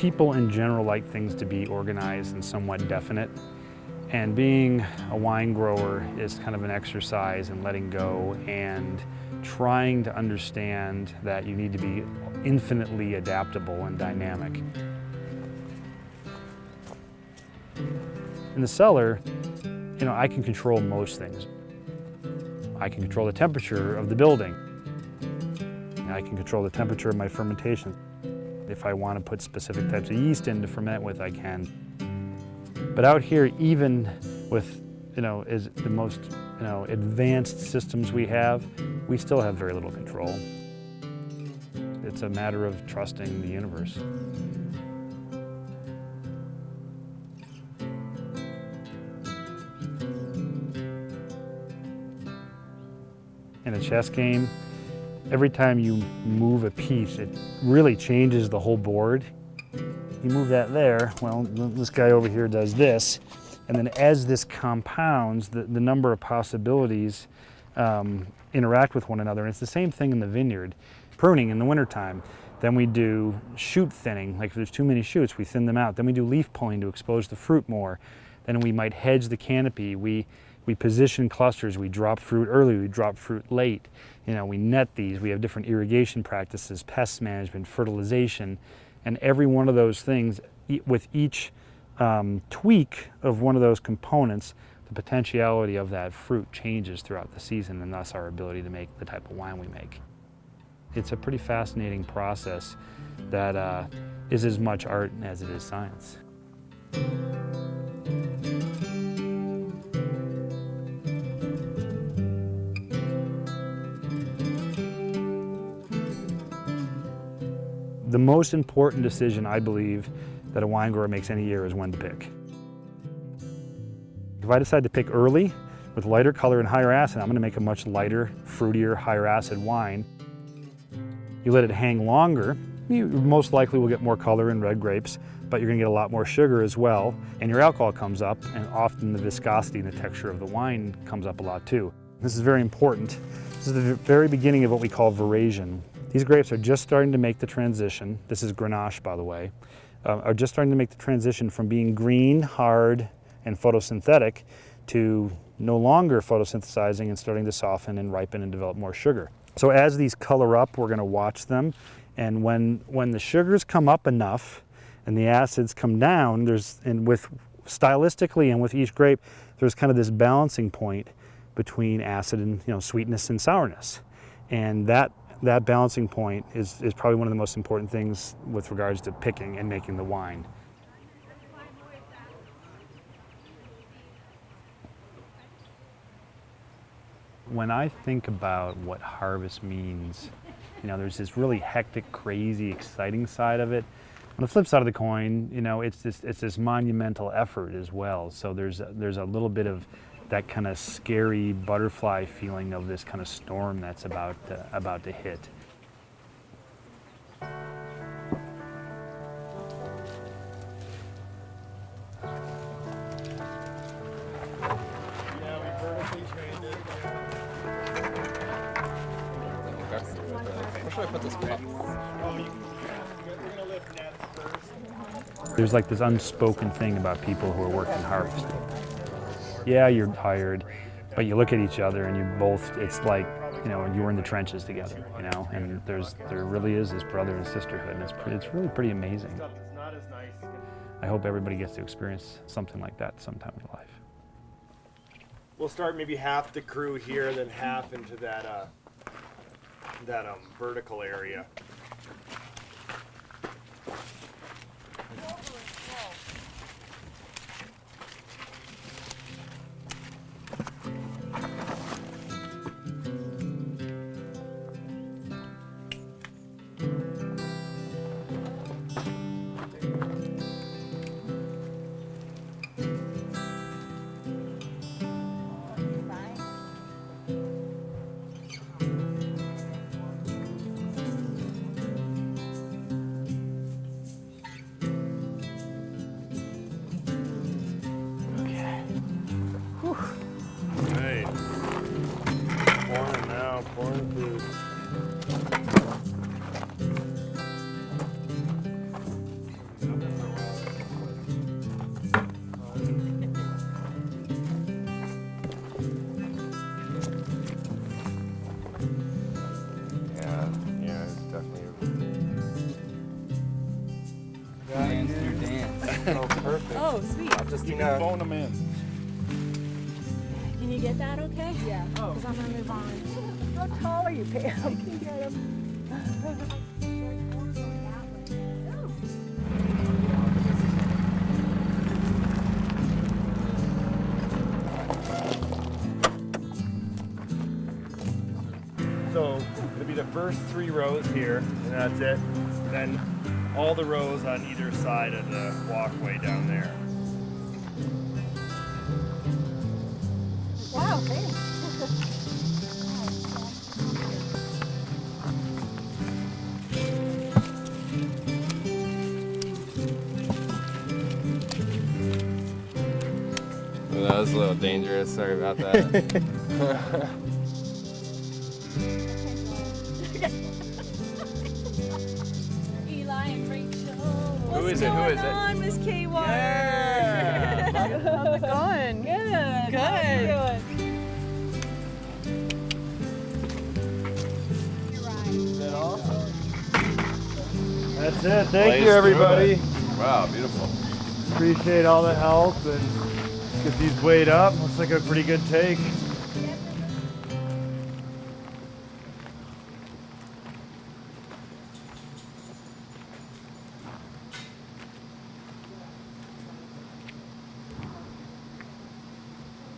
people in general like things to be organized and somewhat definite. And being a wine grower is kind of an exercise in letting go and trying to understand that you need to be infinitely adaptable and dynamic. In the cellar, I can control most things. I can control the temperature of the building. I can control the temperature of my fermentation. If I want to put specific types of yeast in to ferment with, I can. But out here, even with is the most advanced systems we have, we still have very little control. It's a matter of trusting the universe. In a chess game, every time you move a piece, it really changes the whole board. You move that there, well, this guy over here does this, and then as this compounds, the number of possibilities interact with one another. And it's the same thing in the vineyard. Pruning in the wintertime, then we do shoot thinning, like if there's too many shoots, we thin them out. Then we do leaf pulling to expose the fruit more. Then we might hedge the canopy. We position clusters, we drop fruit early, we drop fruit late. We net these, we have different irrigation practices, pest management, fertilization, and every one of those things, with each tweak of one of those components, the potentiality of that fruit changes throughout the season, and thus our ability to make the type of wine we make. It's a pretty fascinating process that is as much art as it is science. The most important decision, I believe, that a wine grower makes any year is when to pick. If I decide to pick early with lighter color and higher acid, I'm going to make a much lighter, fruitier, higher acid wine. You let it hang longer, you most likely will get more color in red grapes, but you're going to get a lot more sugar as well, and your alcohol comes up, and often the viscosity and the texture of the wine comes up a lot too. This is very important. This is the very beginning of what we call veraison. These grapes are just starting to make the transition, this is Grenache by the way, are just starting to make the transition from being green, hard, and photosynthetic to no longer photosynthesizing and starting to soften and ripen and develop more sugar. So as these color up, we're going to watch them, and when the sugars come up enough and the acids come down, stylistically and with each grape, there's kind of this balancing point between acid and sweetness and sourness, and that balancing point is probably one of the most important things with regards to picking and making the wine. When I think about what harvest means, there's this really hectic, crazy, exciting side of it. On the flip side of the coin, it's this monumental effort as well. So there's a little bit of that kind of scary butterfly feeling of this kind of storm that's about to hit. Where should I put this cup? There's like this unspoken thing about people who are working harvest. Yeah, you're tired, but you look at each other and you both, it's like, you were in the trenches together, and there really is this brother and sisterhood, and it's really pretty amazing. I hope everybody gets to experience something like that sometime in life. We'll start maybe half the crew here and then half into that vertical area. Oh, sweet. Just You can phone them in. Can you get that okay? Yeah. Oh. Because I'm going to move on. How tall are you, Pam? I can get him. So it'll be the first 3 rows here, and that's it. Then all the rows on either side of the walkway down there. Wow, thanks. Oh, that was a little dangerous. Sorry about that. Eli and Rachel. Who is it? Who is it? On, Miss K. Yeah. How's it going? Good. Good. Is that all? That's it. Thank Blaze you, everybody. through it. Wow, beautiful. Appreciate all the help and get these weighed up. Looks like a pretty good take.